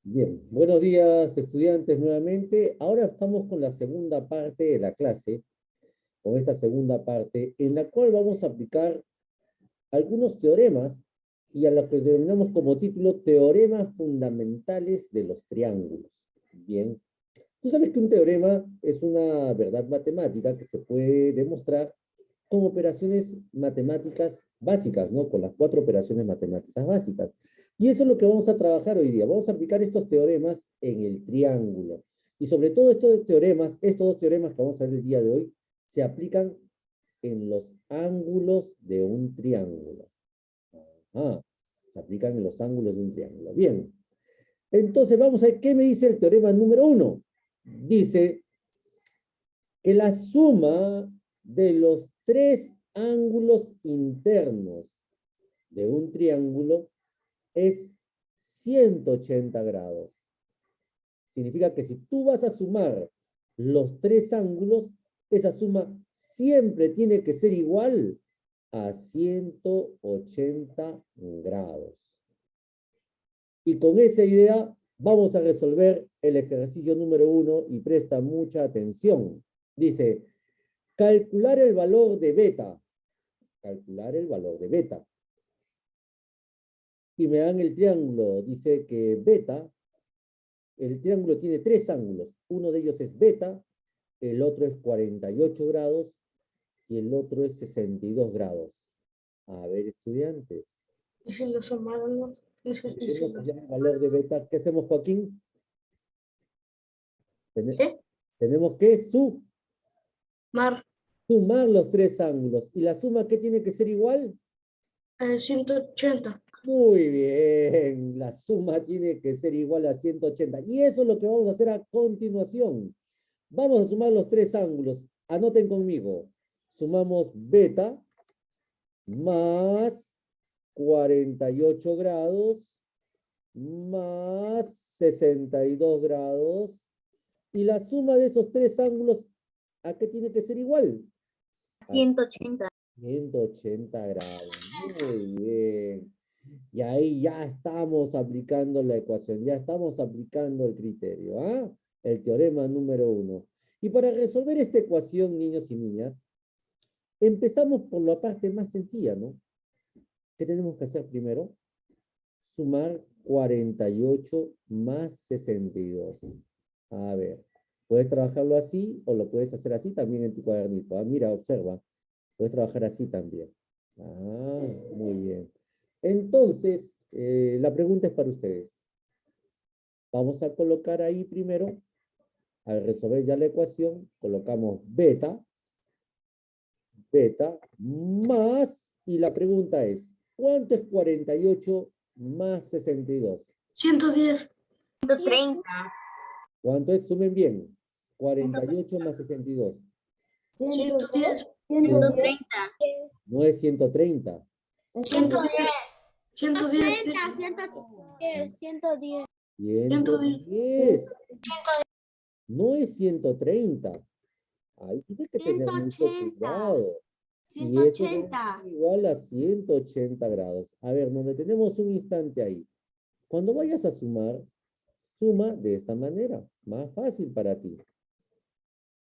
Bien, buenos días estudiantes nuevamente. Ahora estamos con la segunda parte de la clase, con esta segunda parte, en la cual vamos a aplicar algunos teoremas y a lo que denominamos como título Teoremas Fundamentales de los Triángulos. Bien, tú sabes que un teorema es una verdad matemática que se puede demostrar con operaciones matemáticas básicas, ¿no? Con las 4 operaciones matemáticas básicas. Y eso es lo que vamos a trabajar hoy día. Vamos a aplicar estos teoremas en el triángulo. Y sobre todo estos dos teoremas que vamos a ver el día de hoy, se aplican en los ángulos de un triángulo. Ah, se aplican en los ángulos de un triángulo. Bien. Entonces vamos a ver qué me dice el teorema número 1. Dice que la suma de los 3 ángulos internos de un triángulo es 180 grados. Significa que si tú vas a sumar los 3 ángulos, esa suma siempre tiene que ser igual a 180 grados. Y con esa idea vamos a resolver el ejercicio número 1 y presta mucha atención. Dice, calcular el valor de beta. Calcular el valor de beta. Y me dan el triángulo. Dice que beta, el triángulo tiene 3 ángulos. Uno de ellos es beta, el otro es 48 grados y el otro es 62 grados. A ver, estudiantes. Y si lo sumamos, Queremos hallar el valor de beta. ¿Qué hacemos, Joaquín? ¿qué? Tenemos que Mar, sumar los 3 ángulos. ¿Y la suma qué tiene que ser igual? 180. Muy bien, la suma tiene que ser igual a 180. Y eso es lo que vamos a hacer a continuación. Vamos a sumar los 3 ángulos. Anoten conmigo. Sumamos beta más 48 grados más 62 grados. Y la suma de esos 3 ángulos, ¿a qué tiene que ser igual? 180. 180 grados. Muy bien. Y ahí ya estamos aplicando la ecuación, ya estamos aplicando el criterio, ¿ah? El teorema número 1. Y para resolver esta ecuación, niños y niñas, empezamos por la parte más sencilla, ¿no? ¿Qué tenemos que hacer primero? Sumar 48 más 62. A ver, puedes trabajarlo así o lo puedes hacer así también en tu cuadernito. Ah, mira, observa. Puedes trabajar así también. Ah, muy bien. Entonces, la pregunta es para ustedes. Vamos a colocar ahí primero, al resolver ya la ecuación, colocamos beta más, y la pregunta es, ¿cuánto es 48 más 62? 110. 130. ¿Cuánto es? Sumen bien. 48 más 62. 110. 130. No es 130. 110. 110. 110. 110. 110. 110. No es 130. Ahí tienes que tener mucho 180. cuidado. Y esto es igual a 180 grados. A ver, nos detenemos un instante ahí. Cuando vayas a sumar, suma de esta manera. Más fácil para ti.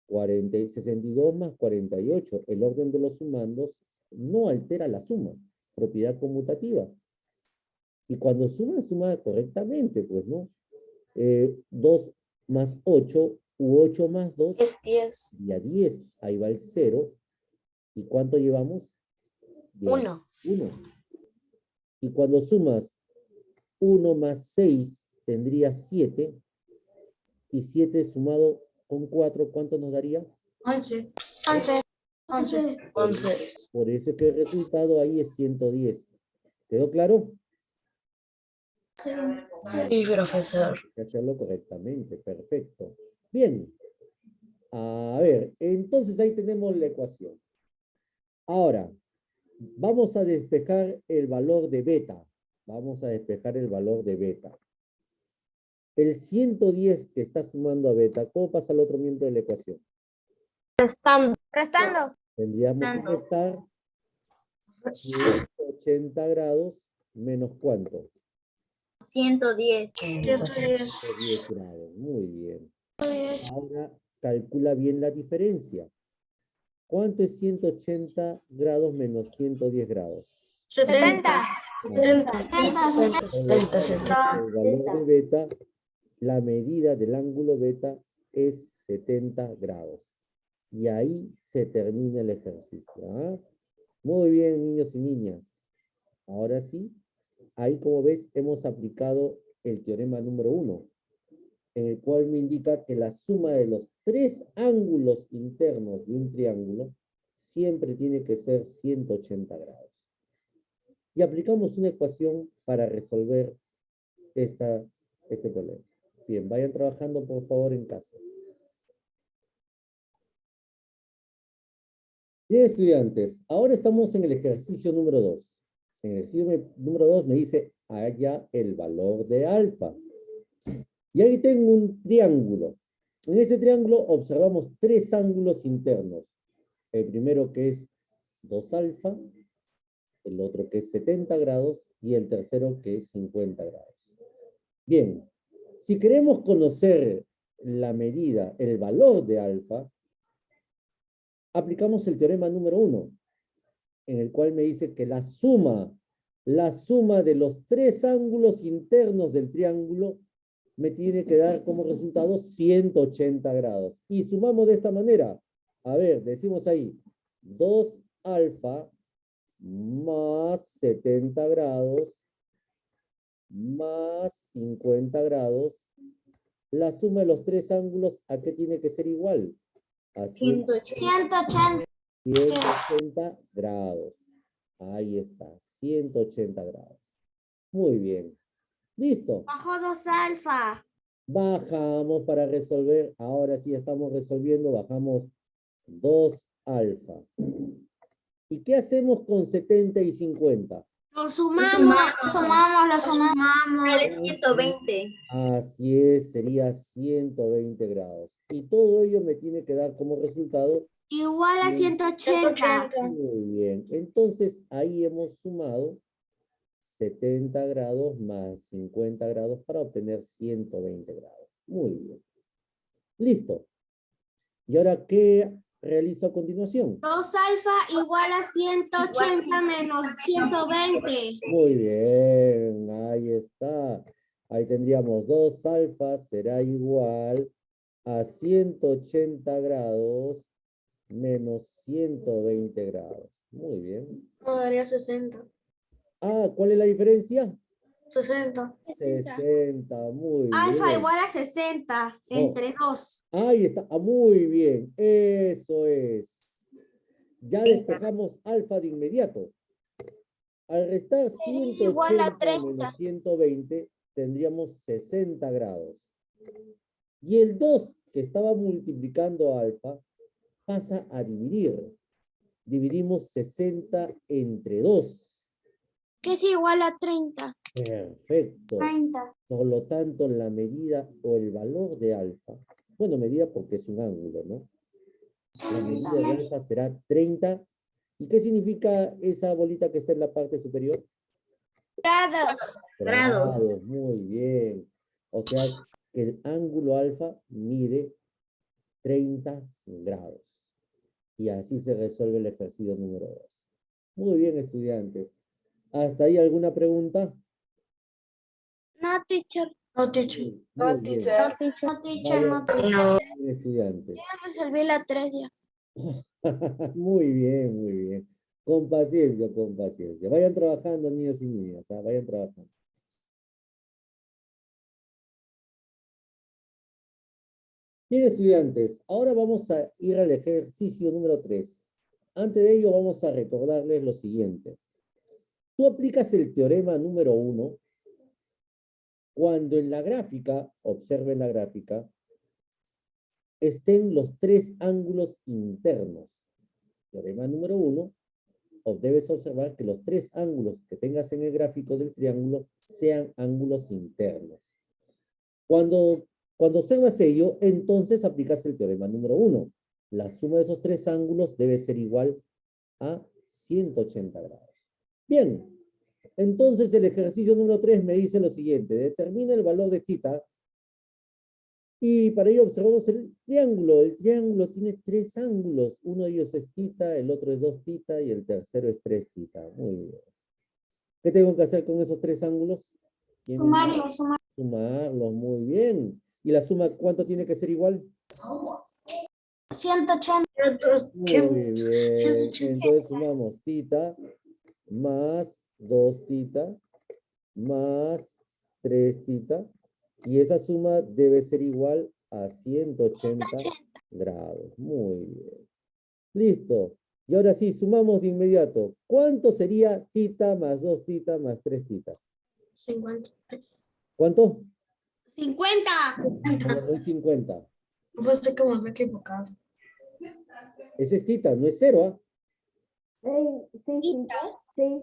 62 más 48. El orden de los sumandos no altera la suma. Propiedad conmutativa. Y cuando suma correctamente, pues, ¿no? 2 más 8 u 8 más 2 Es 10. y a 10. Ahí va el 0. ¿Y cuánto llevamos? 1. 1. Y cuando sumas 1 más 6, tendrías 7. Y 7 sumado con 4, ¿cuánto nos daría? 11. 11. 11. Por eso es que el resultado ahí es 110. ¿Quedó claro? Sí, profesor. Hay que hacerlo correctamente. Perfecto. Bien. A ver, entonces ahí tenemos la ecuación. Ahora, vamos a despejar el valor de beta. Vamos a despejar el valor de beta. El 110 que está sumando a beta, ¿cómo pasa al otro miembro de la ecuación? Restando. Tendríamos que restar 180 grados menos ¿cuánto? 110. 110 grados. Muy bien. Ahora calcula bien la diferencia. ¿Cuánto es 180 grados menos 110 grados? 70. 70. El valor de beta, la medida del ángulo beta es 70 grados. Y ahí se termina el ejercicio. ¿Ah? Muy bien, niños y niñas. Ahora sí, ahí como ves, hemos aplicado el teorema número 1, en el cual me indica que la suma de los 3 ángulos internos de un triángulo siempre tiene que ser 180 grados. Y aplicamos una ecuación para resolver este problema. Bien, vayan trabajando por favor en casa. Bien, estudiantes, ahora estamos en el ejercicio número 2. En el ejercicio número 2 me dice, halla el valor de alfa. Y ahí tengo un triángulo. En este triángulo observamos 3 ángulos internos. El primero que es 2 alfa, el otro que es 70 grados y el tercero que es 50 grados. Bien, si queremos conocer la medida, el valor de alfa, aplicamos el teorema número 1, en el cual me dice que la suma de los 3 ángulos internos del triángulo me tiene que dar como resultado 180 grados. Y sumamos de esta manera. A ver, decimos ahí, 2 alfa más 70 grados más 50 grados. La suma de los 3 ángulos, ¿a qué tiene que ser igual? A 180 grados. Ahí está, 180 grados. Muy bien. ¿Listo? Bajo 2 alfa. Bajamos para resolver. Ahora sí estamos resolviendo. Bajamos 2 alfa. ¿Y qué hacemos con 70 y 50? Lo sumamos. Lo sumamos. 120. Así es, sería 120 grados. Y todo ello me tiene que dar como resultado. Igual a 180. Muy bien. Entonces, ahí hemos sumado 70 grados más 50 grados para obtener 120 grados. Muy bien. Listo. ¿Y ahora qué realizo a continuación? 2 alfa igual a 180 menos 120. Muy bien, ahí está. Ahí tendríamos 2 alfas será igual a 180 grados menos 120 grados. Muy bien. No, daría 60. Ah, ¿cuál es la diferencia? 60. 60, muy Alfa bien. igual a 60 entre 2. Ahí está, muy bien. Eso es. Ya despejamos alfa de inmediato. Al restar igual a 180 menos 120, tendríamos 60 grados. Y el 2, que estaba multiplicando alfa, pasa a dividir. Dividimos 60 entre 2. Que es igual a 30. Perfecto. 30. Por lo tanto, la medida o el valor de alfa, bueno, medida porque es un ángulo, ¿no? La medida de alfa será 30. ¿Y qué significa esa bolita que está en la parte superior? Grados. Grados, muy bien. O sea, que el ángulo alfa mide 30 grados. Y así se resuelve el ejercicio número 2. Muy bien, estudiantes. ¿Hasta ahí alguna pregunta? No, teacher. No, teacher. Muy bien. No, teacher. No. Bien, estudiantes. Ya resolví la 3 ya. Muy bien, muy bien. Con paciencia, con paciencia. Vayan trabajando, niños y niñas. ¿Ah? Vayan trabajando. Bien, estudiantes, ahora vamos a ir al ejercicio número 3. Antes de ello, vamos a recordarles lo siguiente. Tú aplicas el teorema número 1 cuando en la gráfica, observen la gráfica, estén los 3 ángulos internos. Teorema número 1, debes observar que los 3 ángulos que tengas en el gráfico del triángulo sean ángulos internos. Cuando observas ello, entonces aplicas el teorema número 1. La suma de esos 3 ángulos debe ser igual a 180 grados. Bien, Entonces el ejercicio número 3 me dice lo siguiente, determina el valor de θ y para ello observamos el triángulo. El triángulo tiene 3 ángulos, uno de ellos es θ, el otro es 2θ y el tercero es 3θ. Muy bien. ¿Qué tengo que hacer con esos 3 ángulos? Sumarlos. Sumarlos, muy bien. ¿Y la suma cuánto tiene que ser igual? 180. Muy bien. Entonces sumamos θ más 2θ más 3θ. Y esa suma debe ser igual a 180 grados. Muy bien. Listo. Y ahora sí, sumamos de inmediato. ¿Cuánto sería θ más 2θ más 3θ? 50. ¿Cuánto? 50. No, no es 50. Pues sé que me había equivocado. Ese es θ, no es 0, ¿ah? 6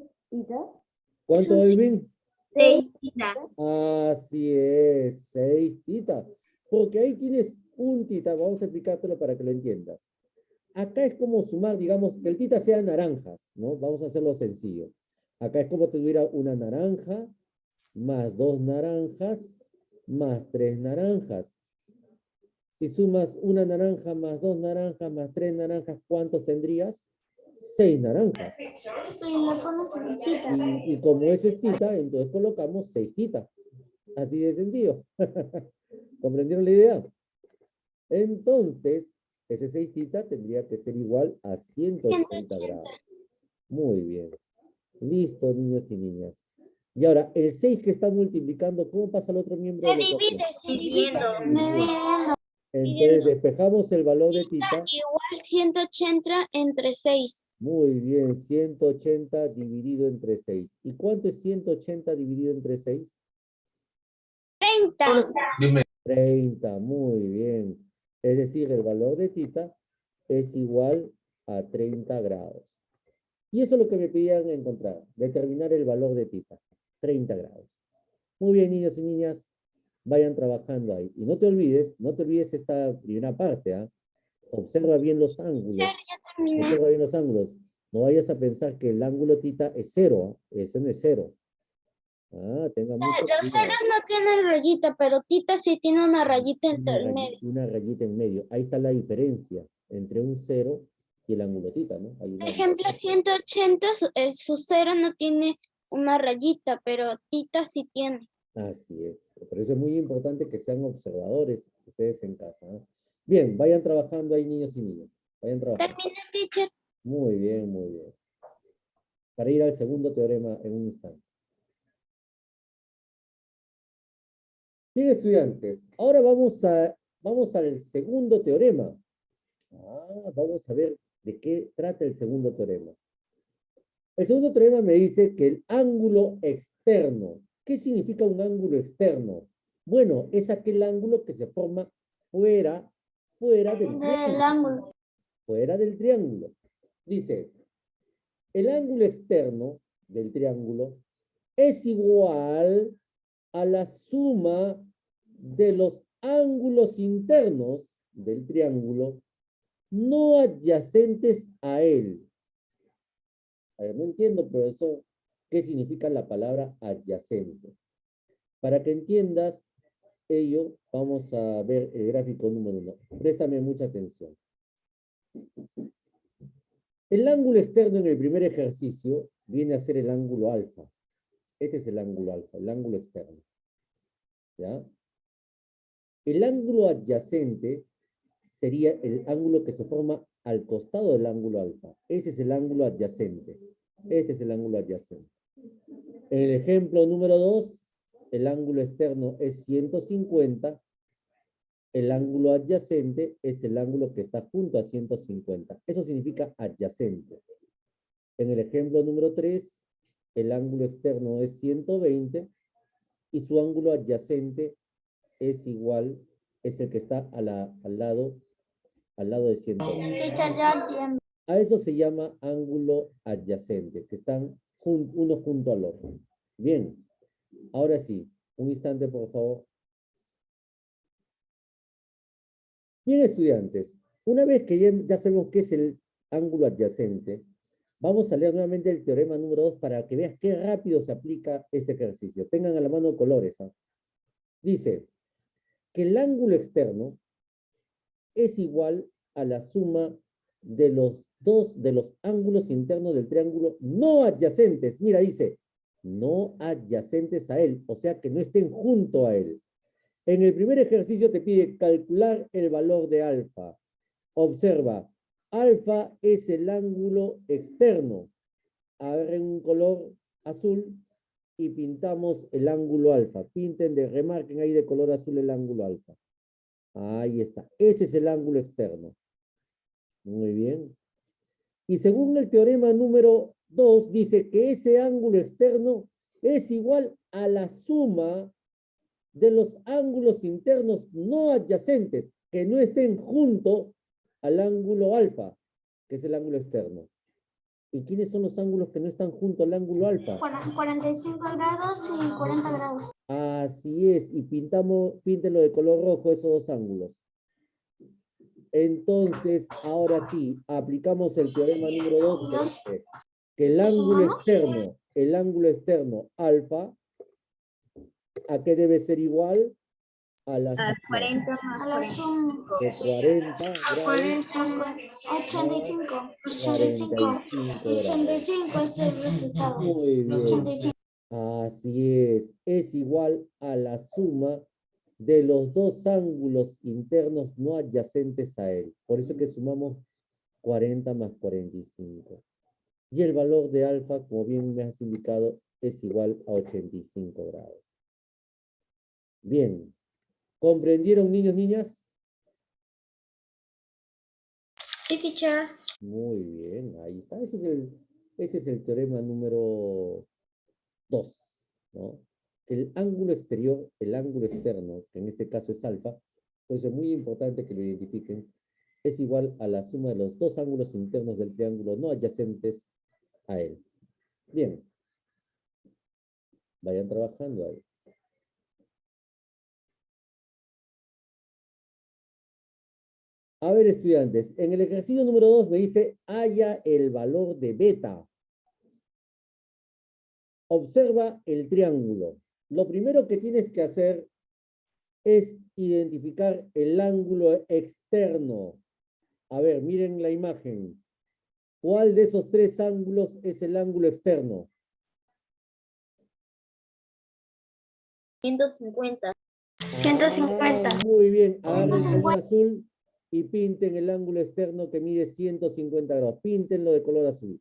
¿Cuánto, Edwin? θ. Así es, 6θ. Porque ahí tienes un θ, vamos a explicártelo para que lo entiendas. Acá es como sumar, digamos, que el θ sea naranjas, ¿no? Vamos a hacerlo sencillo. Acá es como tuviera una naranja, más 2 naranjas, más 3 naranjas. Si sumas una naranja, más 2 naranjas, más 3 naranjas, ¿cuántos tendrías? 6 naranjas. Y como eso es θ, entonces colocamos 6θ. Así de sencillo. ¿Comprendieron la idea? Entonces, ese 6θ tendría que ser igual a 180 grados. Muy bien. Listo, niños y niñas. Y ahora, el 6 que está multiplicando, ¿cómo pasa al otro miembro de la ecuación? Dividiendo. Entonces, despejamos el valor de θ. Igual 180 entre 6. Muy bien, 180 dividido entre 6. ¿Y cuánto es 180 dividido entre 6? 30. 30, muy bien. Es decir, el valor de θ es igual a 30 grados. Y eso es lo que me pedían encontrar, determinar el valor de θ, 30 grados. Muy bien, niños y niñas, vayan trabajando ahí. Y no te olvides esta primera parte, ¿ah? Observa bien los ángulos. Ya terminé. Observa bien los ángulos. No vayas a pensar que el ángulo θ es 0, ¿ah? Ese no es 0. Ah, tenga mucho Los cuidado. ceros no tienen rayita, pero Tita sí tiene una rayita entre el medio. Una rayita en medio. Ahí está la diferencia entre un 0 y el ángulo θ, ¿no? Hay Por una ejemplo, 180, su cero no tiene una rayita, pero Tita sí tiene. Así es. Por eso es muy importante que sean observadores ustedes en casa, ¿no? Bien, vayan trabajando ahí, niños y niñas. Vayan trabajando. Termina, teacher. Muy bien, muy bien. Para ir al segundo teorema en un instante. Bien, estudiantes, ahora vamos al segundo teorema. Vamos a ver de qué trata el segundo teorema. El segundo teorema me dice que el ángulo externo. ¿Qué significa un ángulo externo? Bueno, es aquel ángulo que se forma fuera del triángulo. Fuera del triángulo. Dice, el ángulo externo del triángulo es igual a la suma de los ángulos internos del triángulo no adyacentes a él. A ver, no entiendo, profesor, qué significa la palabra adyacente. Para que entiendas ello, vamos a ver el gráfico número 1. Préstame mucha atención. El ángulo externo en el primer ejercicio viene a ser el ángulo alfa. Este es el ángulo alfa, el ángulo externo. ¿Ya? El ángulo adyacente sería el ángulo que se forma al costado del ángulo alfa. Ese es el ángulo adyacente. Este es el ángulo adyacente. En el ejemplo número 2, el ángulo externo es 150. El ángulo adyacente es el ángulo que está junto a 150. Eso significa adyacente. En el ejemplo número 3, el ángulo externo es 120 y su ángulo adyacente es igual, es el que está al lado de 120. A eso se llama ángulo adyacente, que están uno junto al otro. Bien, ahora sí, un instante por favor. Bien, estudiantes, una vez que ya sabemos qué es el ángulo adyacente, Vamos a leer nuevamente el teorema número 2 para que veas qué rápido se aplica este ejercicio. Tengan a la mano colores. ¿Ah? Dice que el ángulo externo es igual a la suma de los ángulos internos del triángulo no adyacentes. Mira, dice, no adyacentes a él, o sea que no estén junto a él. En el primer ejercicio te pide calcular el valor de alfa. Observa, alfa es el ángulo externo. Agarren un color azul y pintamos el ángulo alfa. Remarquen ahí de color azul el ángulo alfa. Ahí está. Ese es el ángulo externo. Muy bien. Y según el teorema número 2, dice que ese ángulo externo es igual a la suma de los ángulos internos no adyacentes, que no estén junto al ángulo alfa, que es el ángulo externo. ¿Y quiénes son los ángulos que no están junto al ángulo alfa? 45 grados y 40 grados. Así es, y píntenlo de color rojo esos dos ángulos. Entonces, ahora sí, aplicamos el teorema número 2 que dice que el ángulo externo alfa, ¿a qué debe ser igual? A la suma 40 A la suma. de 40 grados 85. más 85. 45 grados. 85 es el resultado. Muy bien. 85. Así es igual a la suma de los dos ángulos internos no adyacentes a él. Por eso que sumamos 40 más 45. Y el valor de alfa, como bien me has indicado, es igual a 85 grados. Bien. ¿Comprendieron, niños, niñas? Sí, teacher. Muy bien, ahí está. Ese es el teorema número 2, ¿no? Que el ángulo exterior, el ángulo externo, que en este caso es alfa, pues es muy importante que lo identifiquen, es igual a la suma de los dos ángulos internos del triángulo no adyacentes a él. Bien. Vayan trabajando ahí. A ver, estudiantes, en el ejercicio número 2 me dice, halla el valor de beta. Observa el triángulo. Lo primero que tienes que hacer es identificar el ángulo externo. A ver, miren la imagen. ¿Cuál de esos tres ángulos es el ángulo externo? 150. 150. Muy bien. Agarren el 150. color azul y pinten el ángulo externo que mide 150 grados. Píntenlo de color azul.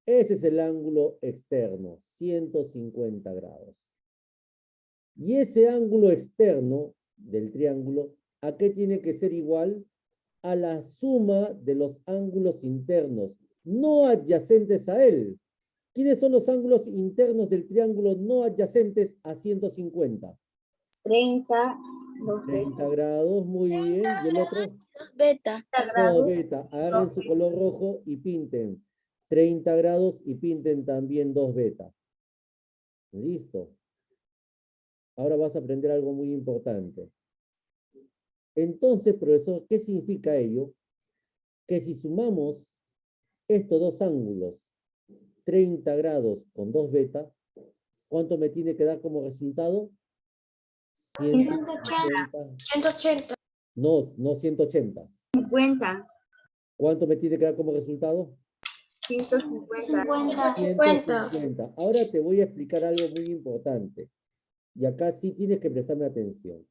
Ese es el ángulo externo, 150 grados. Y ese ángulo externo del triángulo, ¿a qué tiene que ser igual? A la suma de los ángulos internos, no adyacentes a él. ¿Quiénes son los ángulos internos del triángulo no adyacentes a 150? 30. 30 grados, muy bien. ¿Y el otro? 2 beta. Todo beta. Agarren su color rojo y pinten 30 grados y pinten también 2 beta. Listo. Ahora vas a aprender algo muy importante. Entonces, profesor, ¿qué significa ello? Que si sumamos estos dos ángulos, 30 grados con 2 beta, ¿cuánto me tiene que dar como resultado? 180. 180. No 180. 50. ¿Cuánto me tiene que dar como resultado? 150. 150. Ahora te voy a explicar algo muy importante. Y acá sí tienes que prestarme atención.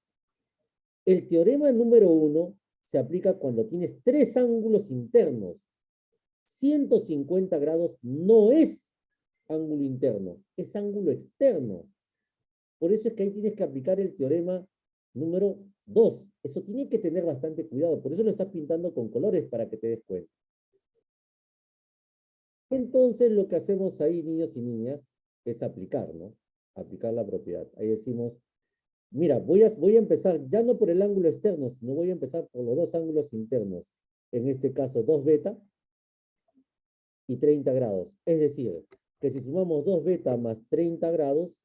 El teorema número 1 se aplica cuando tienes tres ángulos internos. 150 grados no es ángulo interno, es ángulo externo. Por eso es que ahí tienes que aplicar el teorema número 2. Eso tiene que tener bastante cuidado. Por eso lo estás pintando con colores para que te des cuenta. Entonces lo que hacemos ahí, niños y niñas, es aplicar, ¿no? Aplicar la propiedad. Ahí decimos, mira, voy a empezar ya no por el ángulo externo, sino voy a empezar por los dos ángulos internos. En este caso, 2 beta y 30 grados. Es decir, que si sumamos 2 beta más 30 grados,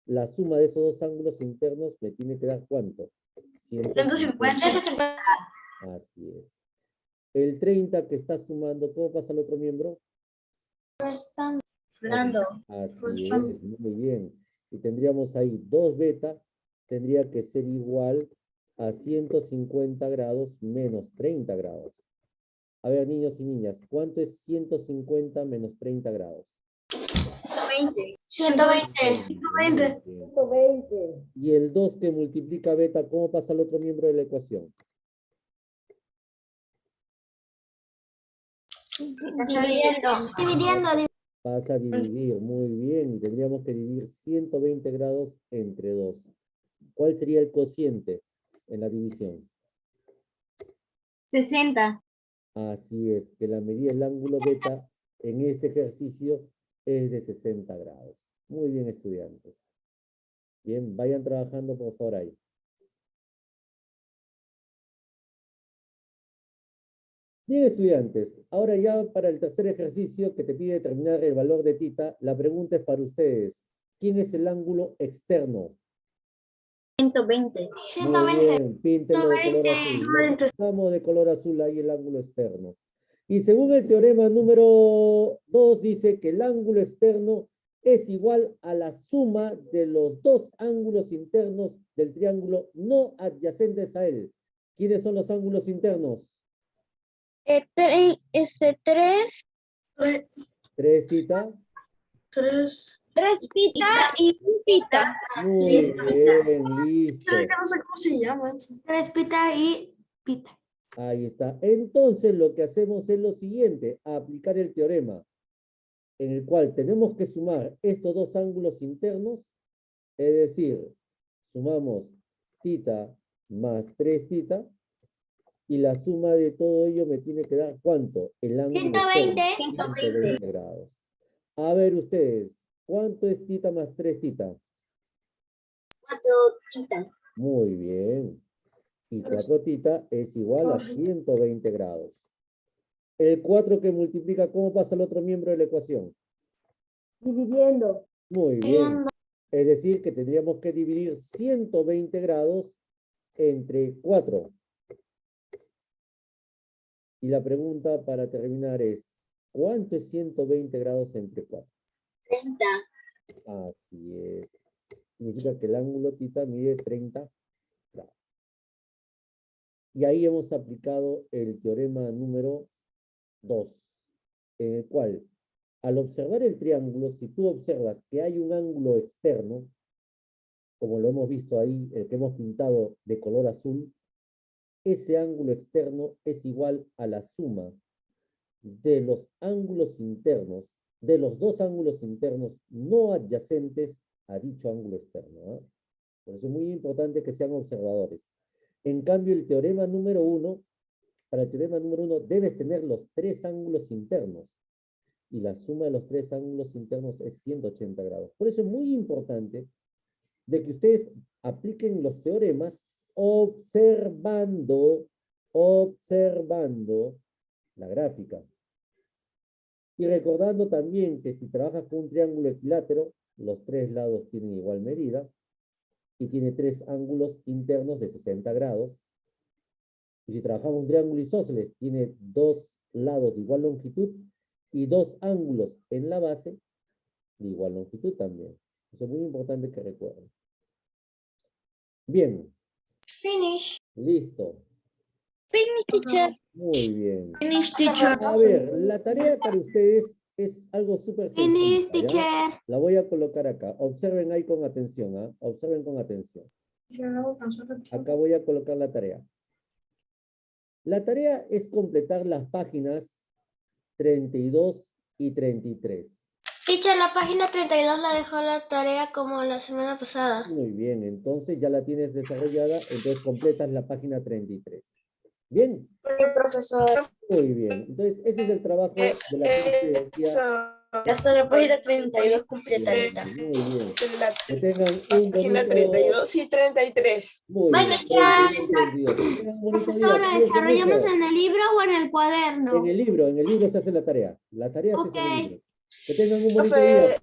la suma de esos dos ángulos internos me tiene que dar ¿cuánto? 150. Así es. El 30 que está sumando, ¿cómo pasa al otro miembro? Restando. Así es, muy bien. Y tendríamos ahí 2 beta, tendría que ser igual a 150 grados menos 30 grados. A ver, niños y niñas, ¿cuánto es 150 menos 30 grados? 120. Muy bien. Y el 2 que multiplica beta, ¿cómo pasa al otro miembro de la ecuación? Dividiendo. Pasa a dividir, muy bien. Y tendríamos que dividir 120 grados entre 2. ¿Cuál sería el cociente en la división? 60. Así es, que la medida del ángulo beta en este ejercicio es de 60 grados. Muy bien, estudiantes. Bien, vayan trabajando por favor ahí. Bien, estudiantes, ahora ya para el tercer ejercicio que te pide determinar el valor de θ, la pregunta es para ustedes. ¿Quién es el ángulo externo? 120. Muy 120. bien, píntelo de color azul. Lo pintamos de color azul ahí el ángulo externo. Y según el teorema número 2, dice que el ángulo externo es igual a la suma de los 2 ángulos internos del triángulo no adyacentes a él. ¿Quiénes son los ángulos internos? 3. 3 θ. 3. 3 pita y un pita. Muy bien, listo. No sé cómo se llama. 3 pita y pita. Ahí está. Entonces lo que hacemos es lo siguiente, aplicar el teorema, en el cual tenemos que sumar estos 2 ángulos internos, es decir, sumamos θ más 3 θ, y la suma de todo ello me tiene que dar ¿cuánto? El ángulo 120. externo, 120 grados. A ver ustedes, ¿cuánto es θ más 3 θ? 4 pita. Muy bien. Y 4 θ es igual a 120 grados. El 4 que multiplica, ¿cómo pasa al otro miembro de la ecuación? Dividiendo. Muy bien. Es decir, que tendríamos que dividir 120 grados entre 4. Y la pregunta para terminar es, ¿cuánto es 120 grados entre 4? 30. Así es. Significa que el ángulo θ mide 30 grados. Y ahí hemos aplicado el teorema número 2, en el cual, al observar el triángulo, si tú observas que hay un ángulo externo, como lo hemos visto ahí, el que hemos pintado de color azul, ese ángulo externo es igual a la suma de los ángulos internos, de los 2 ángulos internos no adyacentes a dicho ángulo externo. ¿Eh? Por eso es muy importante que sean observadores. En cambio, el teorema número 1, para el teorema número 1 debes tener los 3 ángulos internos. Y la suma de los 3 ángulos internos es 180 grados. Por eso es muy importante de que ustedes apliquen los teoremas observando la gráfica. Y recordando también que si trabajas con un triángulo equilátero, los 3 lados tienen igual medida y tiene 3 ángulos internos de 60 grados. Y si trabajamos un triángulo isósceles, tiene 2 lados de igual longitud y 2 ángulos en la base de igual longitud también. Eso es muy importante que recuerden. Bien. Finish. Listo. Finish, teacher. Muy bien. Finish, teacher. A ver, la tarea para ustedes es algo súper Finish, sencillo. teacher. La voy a colocar acá. Observen ahí con atención. ¿Ah? Observen con atención. Acá voy a colocar la tarea. La tarea es completar las páginas 32 y 33. Teacher, la página 32 la dejó la tarea como la semana pasada. Muy bien, entonces ya la tienes desarrollada, entonces completas la página 33. ¿Bien? Sí, profesor. Muy bien. Entonces, ese es el trabajo de la clase de día. Hasta la página 32 completadita. Muy bien. La Que tengan un página bonito... 32 y 33. Muy Bye, bien. teacher. 32. Que tengan un bonito día. Profesora, Cuídense ¿desarrollamos mucho. en el libro o en el cuaderno? En el libro se hace la tarea. La tarea se hace en el Ok. libro. Que tengan un bonito Profe, día.